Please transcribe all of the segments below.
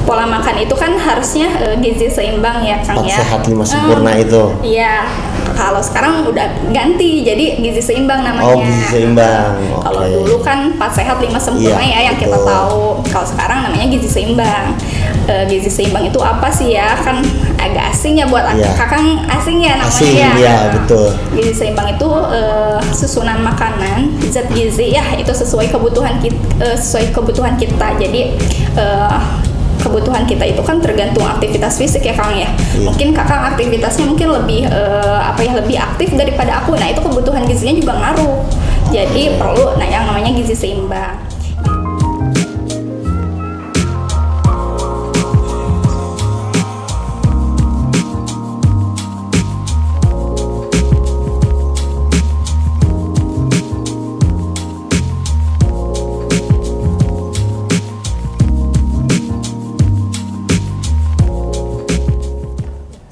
pola makan itu kan harusnya gizi seimbang ya Kang 4 ya. sehat 5 sempurna itu. Iya. Kalau sekarang udah ganti jadi gizi seimbang namanya. Oh, gizi seimbang. Kalau Oke. dulu kan 4 sehat 5 sempurna Iya, ya yang kita betul. tahu. Kalau sekarang namanya gizi seimbang. Gizi seimbang itu apa sih ya? Kan agak asing ya buat Iya. Kakang, asing ya namanya Asing, ya. iya, betul. Gizi seimbang itu susunan makanan, zat gizi ya itu sesuai kebutuhan kita. Jadi kebutuhan kita itu kan tergantung aktivitas fisik ya Kang ya. Iya. Mungkin Kakang aktivitasnya mungkin lebih lebih aktif daripada aku. Nah, itu kebutuhan gizinya juga ngaruh. Jadi perlu yang namanya gizi seimbang.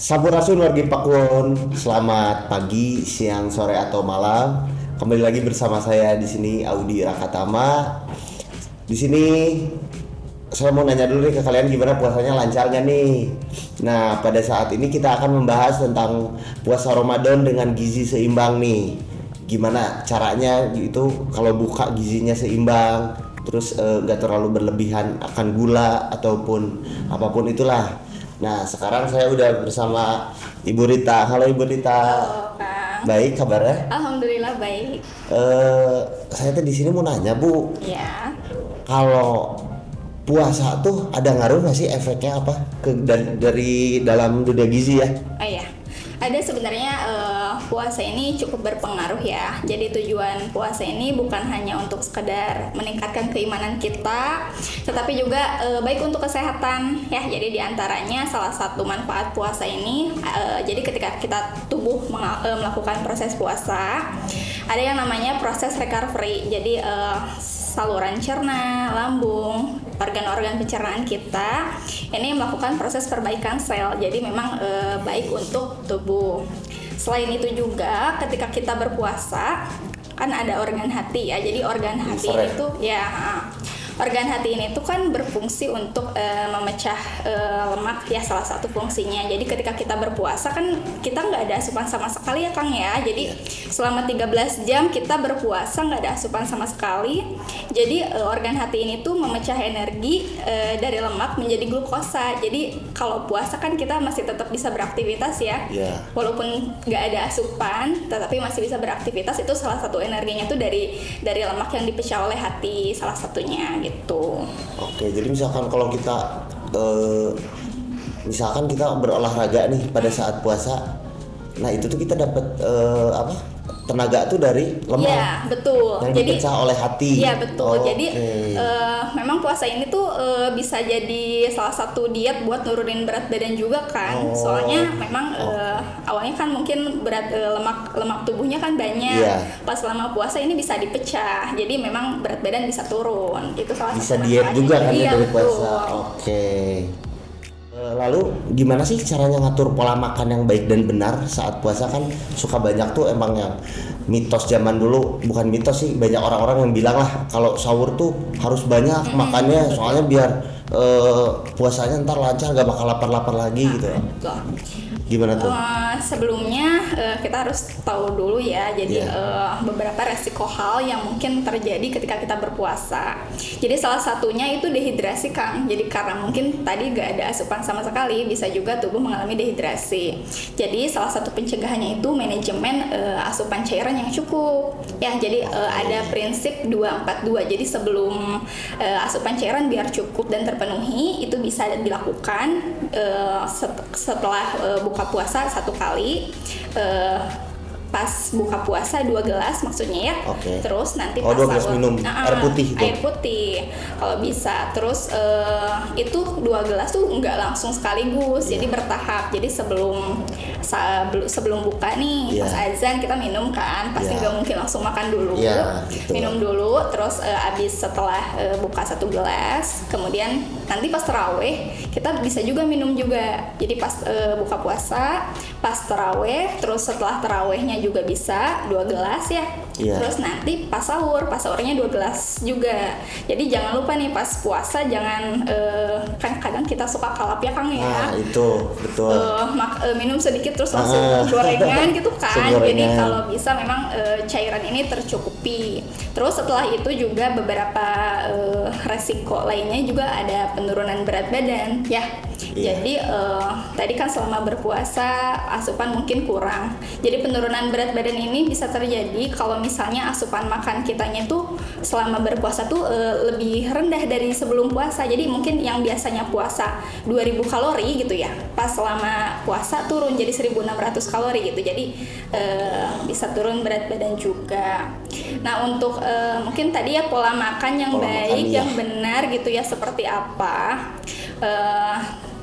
Sampurasun wargi Pakuwon, selamat pagi, siang, sore atau malam. Kembali lagi bersama saya di sini Audi Rakatama. Di sini saya mau nanya dulu nih ke kalian gimana puasanya, lancar nggak nih? Nah, pada saat ini kita akan membahas tentang puasa Ramadan dengan gizi seimbang nih. Gimana caranya gitu kalau buka gizinya seimbang, terus nggak terlalu berlebihan akan gula ataupun apapun itulah. Nah, sekarang saya udah bersama Ibu Rita. Halo Ibu Rita. Halo Kang. Baik kabarnya? Alhamdulillah baik. Saya tuh di sini mau nanya Bu, Ya. kalau puasa tuh ada ngaruh nggak sih efeknya apa dari dalam dunia gizi ya? Oh iya, ada sebenarnya puasa ini cukup berpengaruh ya. Jadi tujuan puasa ini bukan hanya untuk sekedar meningkatkan keimanan kita, tetapi juga baik untuk kesehatan ya. Jadi diantaranya salah satu manfaat puasa ini, jadi ketika kita tubuh melakukan proses puasa, ada yang namanya proses recovery. Jadi saluran cerna, lambung, organ-organ pencernaan kita ini melakukan proses perbaikan sel. Jadi memang baik untuk tubuh. Selain itu juga ketika kita berpuasa kan ada organ hati ya. Jadi organ hati ini tuh ya organ hati ini tuh kan berfungsi untuk memecah lemak ya, salah satu fungsinya. Jadi ketika kita berpuasa kan kita nggak ada asupan sama sekali ya Kang ya. Jadi selama 13 jam kita berpuasa nggak ada asupan sama sekali. Jadi organ hati ini tuh memecah energi dari lemak menjadi glukosa. Jadi kalau puasa kan kita masih tetap bisa beraktivitas ya. Yeah. Walaupun nggak ada asupan tetapi masih bisa beraktivitas. Itu salah satu energinya tuh dari lemak yang dipecah oleh hati, salah satunya gitu. Oke, jadi misalkan kalau kita misalkan kita berolahraga nih pada saat puasa, nah itu tuh kita dapat tenaga tuh dari lemak. Iya, betul. Yang Jadi dipecah oleh hati. Iya, betul. Oke. Jadi memang puasa ini tuh bisa jadi salah satu diet buat nurunin berat badan juga kan. Soalnya memang awalnya kan mungkin berat lemak tubuhnya kan banyak. Iya. Pas selama puasa ini bisa dipecah. Jadi memang berat badan bisa turun. Itu salah Bisa satu diet manfaatnya. juga kan Iya, dari puasa. betul. Oke. Lalu gimana sih caranya ngatur pola makan yang baik dan benar saat puasa? Kan suka banyak tuh emang yang mitos zaman dulu, bukan mitos sih, banyak orang-orang yang bilang lah kalau sahur tuh harus banyak makannya soalnya biar puasanya ntar lancar, gak bakal lapar-lapar lagi gitu. Betul. Gimana tuh? Sebelumnya kita harus tahu dulu ya. Jadi beberapa resiko hal yang mungkin terjadi ketika kita berpuasa. Jadi salah satunya itu dehidrasi Kang. Jadi karena mungkin tadi gak ada asupan sama sekali, bisa juga tubuh mengalami dehidrasi. Jadi salah satu pencegahannya itu manajemen asupan cairan yang cukup. Ya, jadi ada prinsip 242. Jadi sebelum asupan cairan biar cukup dan terpenuhi itu bisa dilakukan setelah buka puasa 1 kali, pas buka puasa 2 gelas maksudnya ya. Oke. Terus nanti 2 gelas minum air putih itu. Air putih kalau bisa. Terus itu 2 gelas tuh nggak langsung sekaligus, jadi bertahap. Jadi sebelum buka nih pas azan kita minum kan, pasti nggak mungkin langsung makan dulu. Gitu. Minum dulu, terus abis setelah buka 1 gelas, kemudian nanti pas taraweh kita bisa juga minum juga. Jadi pas buka puasa, pas taraweh, terus setelah tarawehnya juga bisa 2 gelas ya. Terus nanti pas sahurnya 2 gelas juga. Jadi jangan lupa nih pas puasa jangan kan kadang kan kita suka kalap ya Kang ya. Nah, itu betul. Minum sedikit terus langsung gorengan gitu kan. Gorengan. Jadi kalau bisa memang cairan ini tercukupi. Terus setelah itu juga beberapa resiko lainnya juga ada penurunan berat badan ya. Iya. Jadi tadi kan selama berpuasa asupan mungkin kurang. Jadi penurunan berat badan ini bisa terjadi kalau misalnya asupan makan kitanya tuh selama berpuasa tuh lebih rendah dari sebelum puasa. Jadi mungkin yang biasanya puasa 2000 kalori gitu ya, pas selama puasa turun jadi 1600 kalori gitu. Jadi bisa turun berat badan juga. Nah, untuk mungkin tadi ya pola makan yang Pola baik, makan, yang benar gitu ya, seperti apa?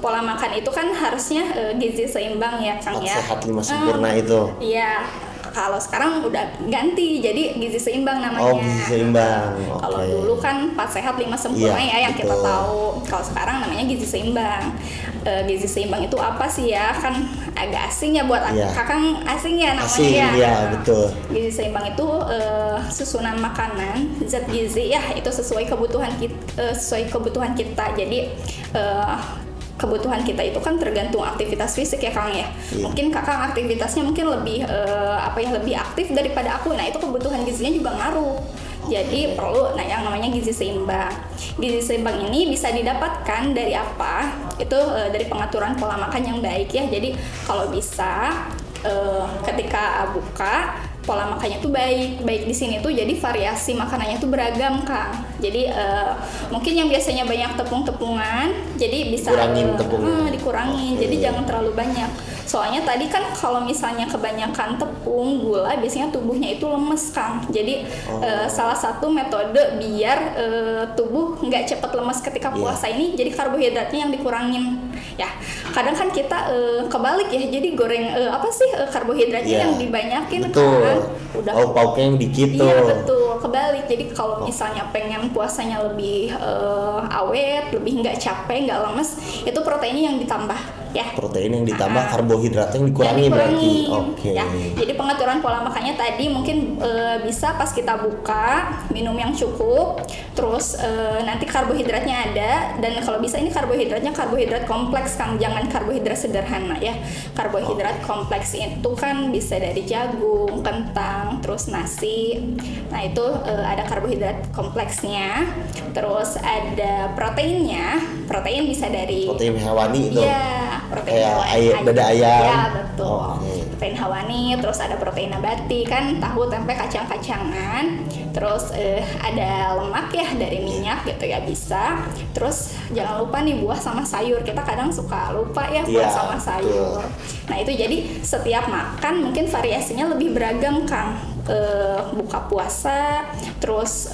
Pola makan itu kan harusnya gizi seimbang ya Kang 4 ya. sehat 5 sempurna itu. Iya. Kalau sekarang udah ganti jadi gizi seimbang namanya. Oh, gizi seimbang. Oke. Kalau dulu kan 4 sehat 5 sempurna Iya, ya yang kita betul. tahu. Kalau sekarang namanya gizi seimbang. Gizi seimbang itu apa sih ya? Kan agak asing ya buat Iya. Kakang, asing ya namanya Asing, ya. iya, betul. Gizi seimbang itu susunan makanan, zat gizi ya, itu sesuai kebutuhan kita. Jadi kebutuhan kita itu kan tergantung aktivitas fisik ya Kang ya. Iya. Mungkin Kakang aktivitasnya mungkin lebih lebih aktif daripada aku. Nah, itu kebutuhan gizinya juga ngaruh. Jadi perlu yang namanya gizi seimbang. Gizi seimbang ini bisa didapatkan dari apa? Itu dari pengaturan pola makan yang baik ya. Jadi kalau bisa ketika buka pola makannya tuh baik di sini tuh, jadi variasi makanannya tuh beragam Kang. Jadi mungkin yang biasanya banyak tepung-tepungan, jadi bisa Dikurangin tepungnya. dikurangin. Oke. Jadi jangan terlalu banyak. Soalnya tadi kan kalau misalnya kebanyakan tepung, gula, biasanya tubuhnya itu lemes Kang. Jadi salah satu metode biar tubuh nggak cepat lemes ketika puasa ini, jadi karbohidratnya yang dikurangin. Ya, kadang kan kita kebalik ya. Jadi goreng karbohidratnya Iya. yang dibanyakin Betul. kan. Udah Pauknya yang dikit tuh. Iya betul, kebalik. Jadi kalau misalnya pengen puasanya lebih awet, lebih nggak capek, nggak lemes, itu proteinnya yang ditambah ya. Protein yang ditambah, karbohidratnya yang dikurangi Yang berarti. dikurangin, Oke. ya. Jadi pengaturan pola makannya tadi mungkin bisa pas kita buka minum yang cukup, terus nanti karbohidratnya ada, dan kalau bisa ini karbohidratnya karbohidrat kompleks Kang, jangan karbohidrat sederhana ya. Karbohidrat kompleks itu kan bisa dari jagung, kentang, terus nasi. Nah itu ada karbohidrat kompleksnya, terus ada proteinnya. Protein bisa dari Protein hewani itu. Iya, protein Kayak hewani. dada ayam. Iya, betul. Oke. Protein hewani, terus ada protein nabati kan, tahu, tempe, kacang-kacangan. Terus ada lemak ya dari minyak gitu ya bisa. Terus jangan lupa nih buah sama sayur. Kita kadang suka lupa ya buah Iya, sama sayur. Nah, itu jadi setiap makan mungkin variasinya lebih beragam Kang. Buka puasa, terus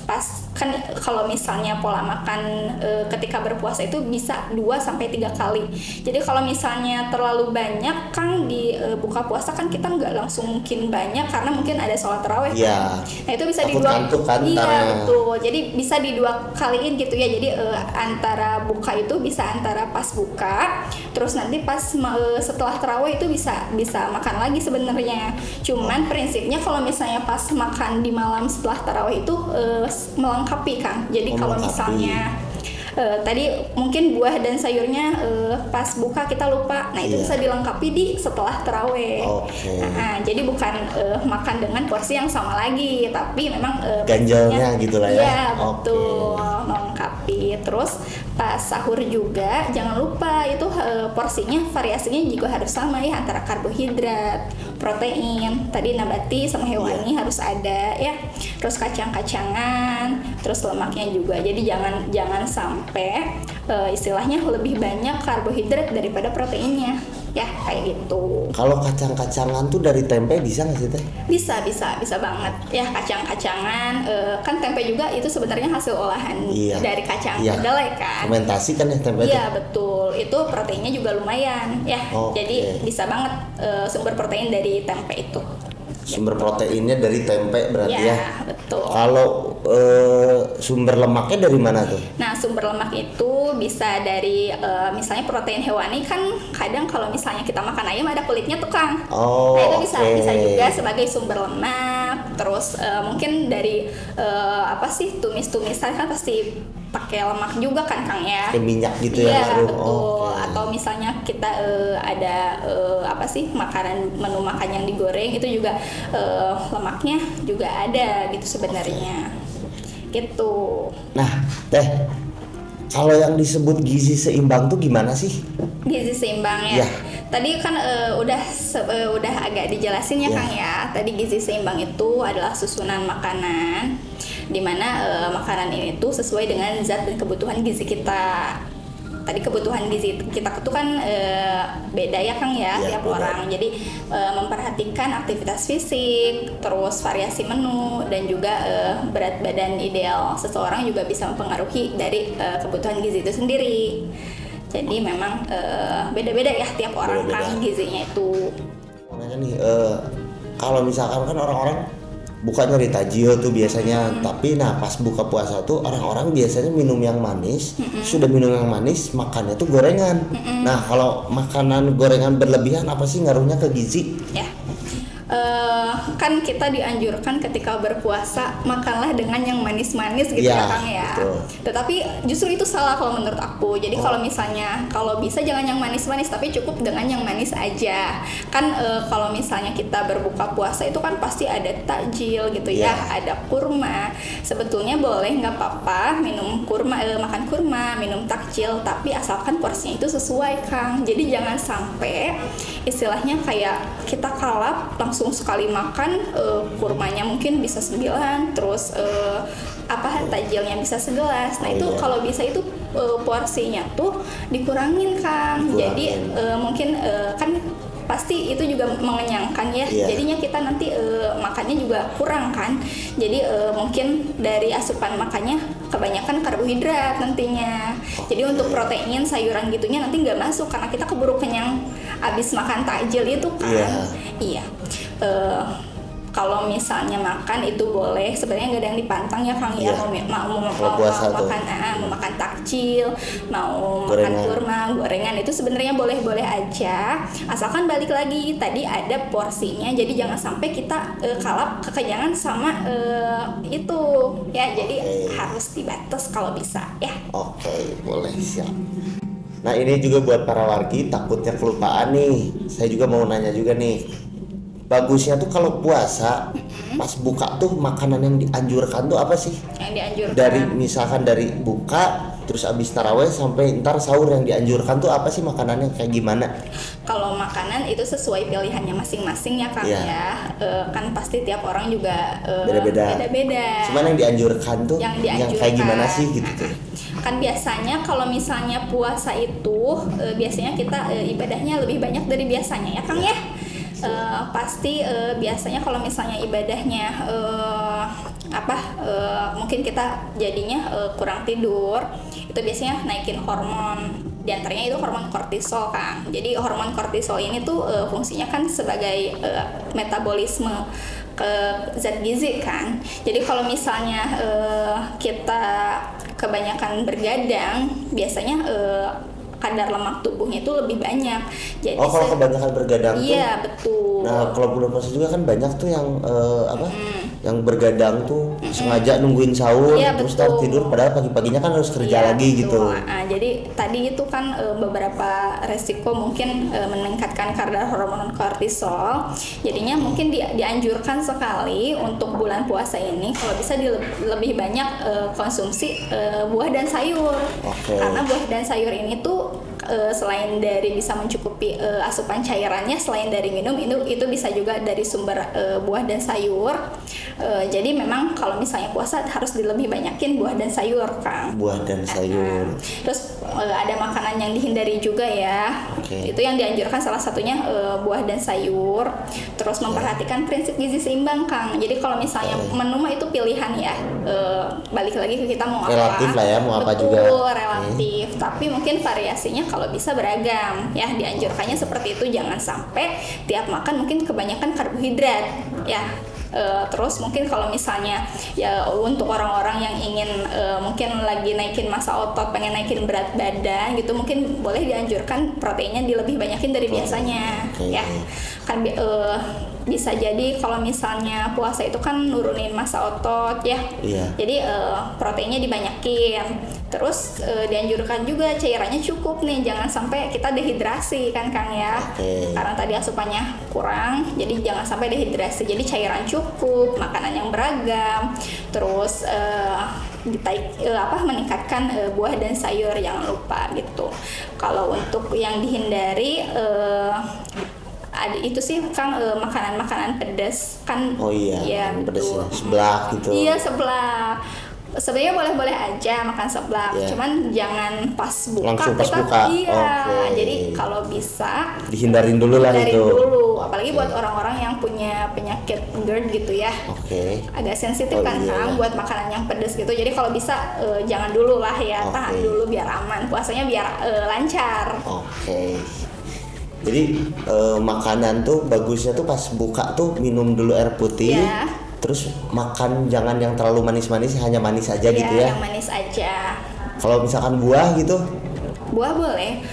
pas kan kalau misalnya pola makan ketika berpuasa itu bisa 2-3 kali. Jadi kalau misalnya terlalu banyak Kang di buka puasa kan kita nggak langsung mungkin banyak karena mungkin ada sholat tarawih. Iya. Nah itu bisa Takut ngantuk kan, iya karena- betul. Jadi bisa di 2 kaliin gitu ya. Jadi antara buka itu bisa antara pas buka, terus nanti pas setelah tarawih itu bisa makan lagi sebenarnya. Cuman prinsipnya kalau misalnya pas makan di malam setelah tarawih itu melengkapi Kang. Jadi kalau Melengkapi. misalnya tadi mungkin buah dan sayurnya pas buka kita lupa, nah itu Iya. bisa dilengkapi di setelah tarawih. Oke. Nah, jadi bukan makan dengan porsi yang sama lagi, tapi memang Ganjalnya porsinya- gitu lah ya. Iya Oke. betul, melengkapi. Terus pas sahur juga jangan lupa itu porsinya variasinya juga harus sama ya, antara karbohidrat, protein, tadi nabati sama hewani harus ada ya. Terus kacang-kacangan, terus lemaknya juga. Jadi jangan sampai istilahnya lebih banyak karbohidrat daripada proteinnya. Ya, kayak gitu. Kalau kacang-kacangan tuh dari tempe bisa nggak sih Teh? Bisa banget ya. Kacang-kacangan kan tempe juga itu sebenarnya hasil olahan Iya. dari kacang Iya. kedelai kan. Fermentasi kan ya tempe tuh? Iya betul, itu proteinnya juga lumayan ya. Oke. Jadi bisa banget sumber protein dari tempe itu. Sumber proteinnya dari tempe berarti Ya, ya. betul. Kalau sumber lemaknya dari mana tuh? Nah, sumber lemak itu bisa dari misalnya protein hewani kan kadang kalau misalnya kita makan ayam ada kulitnya tuh Kang. Oh, Nah, itu bisa oke. bisa juga sebagai sumber lemak. Terus mungkin dari apa sih tumis-tumisan kan pasti pakai lemak juga kan Kang ya. Kayak minyak gitu ya, Iya, ngaruh. betul. Oke. Atau misalnya kita ada apa sih menu makan yang digoreng itu juga lemaknya juga ada gitu sebenarnya. Gitu. Nah, Teh, kalau yang disebut gizi seimbang tuh gimana sih? Gizi seimbang ya. Ya. Tadi kan udah agak dijelasin ya Ya. Kang ya. Tadi gizi seimbang itu adalah susunan makanan di mana makanan ini tuh sesuai dengan zat dan kebutuhan gizi kita. Tadi kebutuhan gizi kita itu kan beda ya Kang ya, Ya, tiap beda. orang. Jadi memperhatikan aktivitas fisik, terus variasi menu dan juga berat badan ideal seseorang juga bisa mempengaruhi dari kebutuhan gizi itu sendiri. Jadi memang beda-beda ya tiap orang Beda-beda. Kang gizinya itu. Makanya nih, kalau misalkan kan orang-orang buka nyari tajil tuh biasanya, tapi nah pas buka puasa tuh orang-orang biasanya minum yang manis, sudah minum yang manis makannya tuh gorengan. Nah kalau makanan gorengan berlebihan apa sih ngaruhnya ke gizi? Ya. Kan kita dianjurkan ketika berpuasa makanlah dengan yang manis-manis gitu Ya, ya Kang ya. betul. Tetapi justru itu salah kalau menurut aku. Jadi kalau misalnya kalau bisa jangan yang manis-manis tapi cukup dengan yang manis aja. Kan kalau misalnya kita berbuka puasa itu kan pasti ada takjil gitu ya, ada kurma. Sebetulnya boleh nggak apa-apa minum kurma, makan kurma, minum takjil, tapi asalkan porsinya itu sesuai Kang. Jadi jangan sampai istilahnya kayak kita kalap langsung sekali makan kurmanya mungkin bisa 9, terus takjilnya bisa 11. Nah Oh, itu iya. kalau bisa itu porsinya tuh dikurangin Kang. Jadi mungkin kan pasti itu juga mengenyangkan ya. Iya. Jadinya kita nanti makannya juga kurang kan. Jadi mungkin dari asupan makannya kebanyakan karbohidrat nantinya. Jadi untuk protein, sayuran gitunya nanti nggak masuk karena kita keburu kenyang abis makan takjil itu kan. Iya. Kalau misalnya makan itu boleh, sebenarnya nggak ada yang dipantang ya Kang ya. Iya. Mau puasa tuh. mau makan takjil, mau Gorengan. makan kurma, gorengan itu sebenarnya boleh-boleh aja, asalkan balik lagi tadi ada porsinya. Jadi jangan sampai kita kalap kekenyangan sama itu ya. Jadi harus dibatas kalau bisa ya. Oke, boleh, siap. Nah ini juga buat para wargi takutnya kelupaan nih. Saya juga mau nanya juga nih. Bagusnya tuh kalau puasa pas buka tuh makanan yang dianjurkan tuh apa sih? Yang dianjurkan Dari misalkan dari buka terus abis taraweh sampai ntar sahur yang dianjurkan tuh apa sih makanannya kayak gimana? kalau makanan itu sesuai pilihannya masing-masing ya Kang Iya. ya. Kan pasti tiap orang juga Beda-beda. beda-beda. Cuman yang dianjurkan tuh Yang yang kayak dianjurkan. gimana sih gitu tuh? Kan biasanya kalau misalnya puasa itu biasanya kita ibadahnya lebih banyak dari biasanya ya Kang ya. Pasti biasanya kalau misalnya ibadahnya mungkin kita jadinya kurang tidur, itu biasanya naikin hormon, diantaranya itu hormon kortisol Kang. Jadi hormon kortisol ini tuh fungsinya kan sebagai metabolisme ke zat gizi kan. Jadi kalau misalnya kita kebanyakan bergadang, biasanya kadar lemak tubuhnya itu lebih banyak. Jadi Oh kalau kebanyakan bergadang tuh. iya betul. Nah kalau bulan puasa juga kan banyak tuh yang yang bergadang tuh sengaja nungguin sahur Iya, terus ntar betul. tidur padahal pagi-paginya kan harus kerja Iya, lagi betul. gitu. Nah, jadi tadi itu kan beberapa resiko mungkin meningkatkan kadar hormon kortisol. Jadinya mungkin dianjurkan sekali untuk bulan puasa ini kalau bisa lebih banyak konsumsi buah dan sayur. Oke. Karena buah dan sayur ini tuh selain dari bisa mencukupi asupan cairannya, selain dari minum itu bisa juga dari sumber buah dan sayur. Jadi memang kalau misalnya puasa harus lebih banyakin buah dan sayur Kang. Buah dan sayur. Terus ada makanan yang dihindari juga ya. Oke. Itu yang dianjurkan salah satunya buah dan sayur. Terus memperhatikan prinsip gizi seimbang Kang. Jadi kalau misalnya menu mah itu pilihan ya. Balik lagi ke kita mau apa. Relatif lah ya, mau apa juga. Betul, relatif. Tapi mungkin variasinya kalau bisa beragam ya. Dianjurkannya seperti itu, jangan sampai tiap makan mungkin kebanyakan karbohidrat ya. Terus mungkin kalau misalnya ya untuk orang-orang yang ingin mungkin lagi naikin massa otot, pengen naikin berat badan gitu, mungkin boleh dianjurkan proteinnya dilebih banyakin dari biasanya. Ya kan bisa jadi kalau misalnya puasa itu kan nurunin massa otot ya. Jadi proteinnya dibanyakin. Terus dianjurkan juga cairannya cukup nih, jangan sampai kita dehidrasi kan Kang ya. Karena tadi asupannya kurang, jadi jangan sampai dehidrasi. Jadi cairan cukup, makanan yang beragam. Terus meningkatkan buah dan sayur, jangan lupa gitu. Kalau untuk yang dihindari ada itu sih Kang, makanan-makanan pedas kan. Ya, pedas ya, seblak gitu. Iya, seblak. Sebenarnya boleh-boleh aja makan seblak, cuman jangan pas buka. Langsung pas buka. Jadi kalau bisa dihindarin dulu lah itu. Apalagi buat orang-orang yang punya penyakit GERD gitu ya. Agak sensitif Kang buat makanan yang pedas gitu. Jadi kalau bisa jangan dulu lah ya, tahan dulu biar aman. Puasanya biar lancar. Jadi makanan tuh bagusnya tuh pas buka tuh minum dulu air putih. Terus makan jangan yang terlalu manis-manis, hanya manis aja gitu ya. Yang manis aja. Kalau misalkan buah gitu? Buah boleh,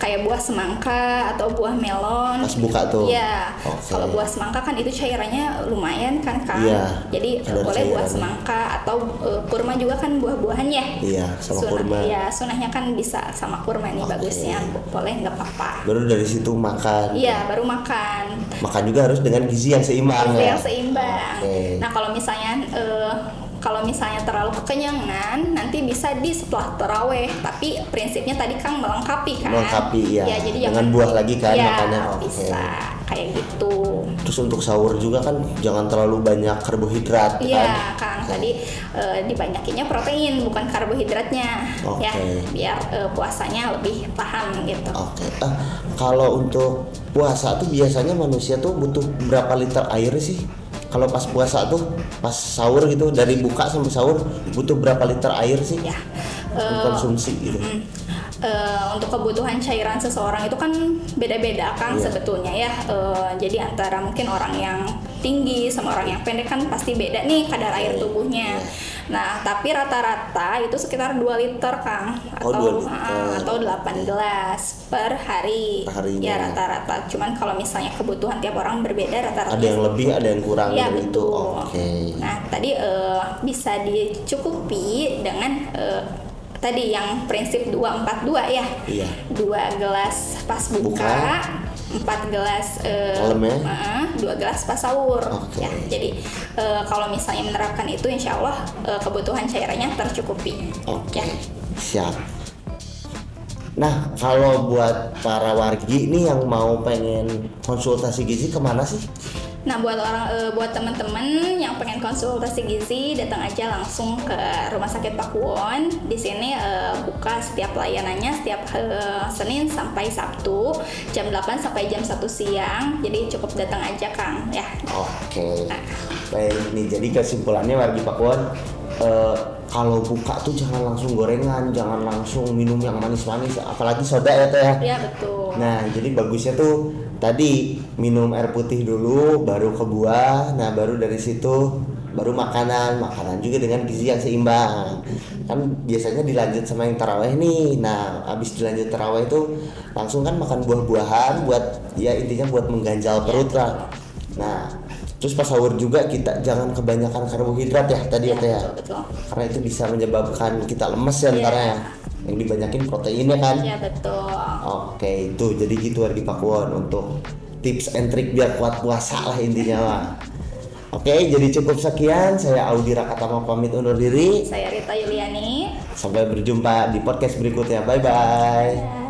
kayak buah semangka atau buah melon. Pas buka tuh? Iya. Kalau buah semangka kan itu cairannya lumayan kan Kang. Jadi boleh buah semangka atau kurma juga kan buah-buahan ya. Sama kurma. Iya, sunahnya kan bisa sama kurma nih bagusnya. Boleh, nggak apa-apa. Baru dari situ makan. Iya, baru makan. Makan juga harus dengan gizi yang seimbang. Yang seimbang. Nah, kalau misalnya terlalu kekenyangan, nanti bisa di setelah taraweh. Tapi prinsipnya tadi Kang melengkapi kan. Ya, jadi dengan buah lagi kan makannya. Bisa kayak gitu. Terus untuk sahur juga kan jangan terlalu banyak karbohidrat kan. Iya Kang, tadi dibanyakinnya protein bukan karbohidratnya. Ya, biar puasanya lebih tahan gitu. Kalau untuk puasa tuh biasanya manusia tuh butuh berapa liter air sih? Kalau pas puasa tuh, pas sahur gitu, dari buka sampai sahur butuh berapa liter air sih? Konsumsi gitu. Untuk kebutuhan cairan seseorang itu kan beda-beda Kang sebetulnya ya. Jadi antara mungkin orang yang tinggi sama orang yang pendek kan pasti beda nih kadar air tubuhnya. Nah, tapi rata-rata itu sekitar 2 liter Kang, atau 8 gelas per hari. Ya rata-rata. Cuman kalau misalnya kebutuhan tiap orang berbeda, rata-rata ada yang lebih, ada yang kurang gitu. Nah, tadi bisa dicukupi dengan tadi yang prinsip 2-4-2 ya. 2 gelas pas buka, 4 gelas 2 gelas pas sahur. Ya, jadi kalau misalnya menerapkan itu, insya Allah kebutuhan cairannya tercukupi. Siap. Nah, kalau buat para wargi nih yang mau pengen konsultasi gizi kemana sih? Nah, buat teman-teman yang pengen konsultasi gizi, datang aja langsung ke Rumah Sakit Pakuwon. Di sini buka setiap layanannya setiap Senin sampai Sabtu jam 8 sampai jam 1 siang. Jadi cukup datang aja Kang ya. Baik, nih jadi kesimpulannya wargi Pakuwon, kalau buka tuh jangan langsung gorengan, jangan langsung minum yang manis-manis, apalagi soda ya Teh ya. Iya, betul. Nah, jadi bagusnya tuh tadi minum air putih dulu, baru ke buah, nah baru dari situ baru makanan juga dengan gizi yang seimbang. Kan biasanya dilanjut sama yang taraweh nih. Nah, abis dilanjut taraweh itu langsung kan makan buah-buahan buat ya intinya buat mengganjal perut lah. Nah, terus pas sahur juga kita jangan kebanyakan karbohidrat ya tadi ya Teh ya. Betul. Karena itu bisa menyebabkan kita lemes ya ntar ya. Yang dibanyakin proteinnya kan. Iya, betul. Itu jadi gitu wargi Pakuwon untuk tips and trick biar kuat puasa lah intinya lah. Jadi cukup sekian. Saya Audi Rakatama pamit undur diri. Saya Rita Yuliani. Sampai berjumpa di podcast berikutnya. Bye bye.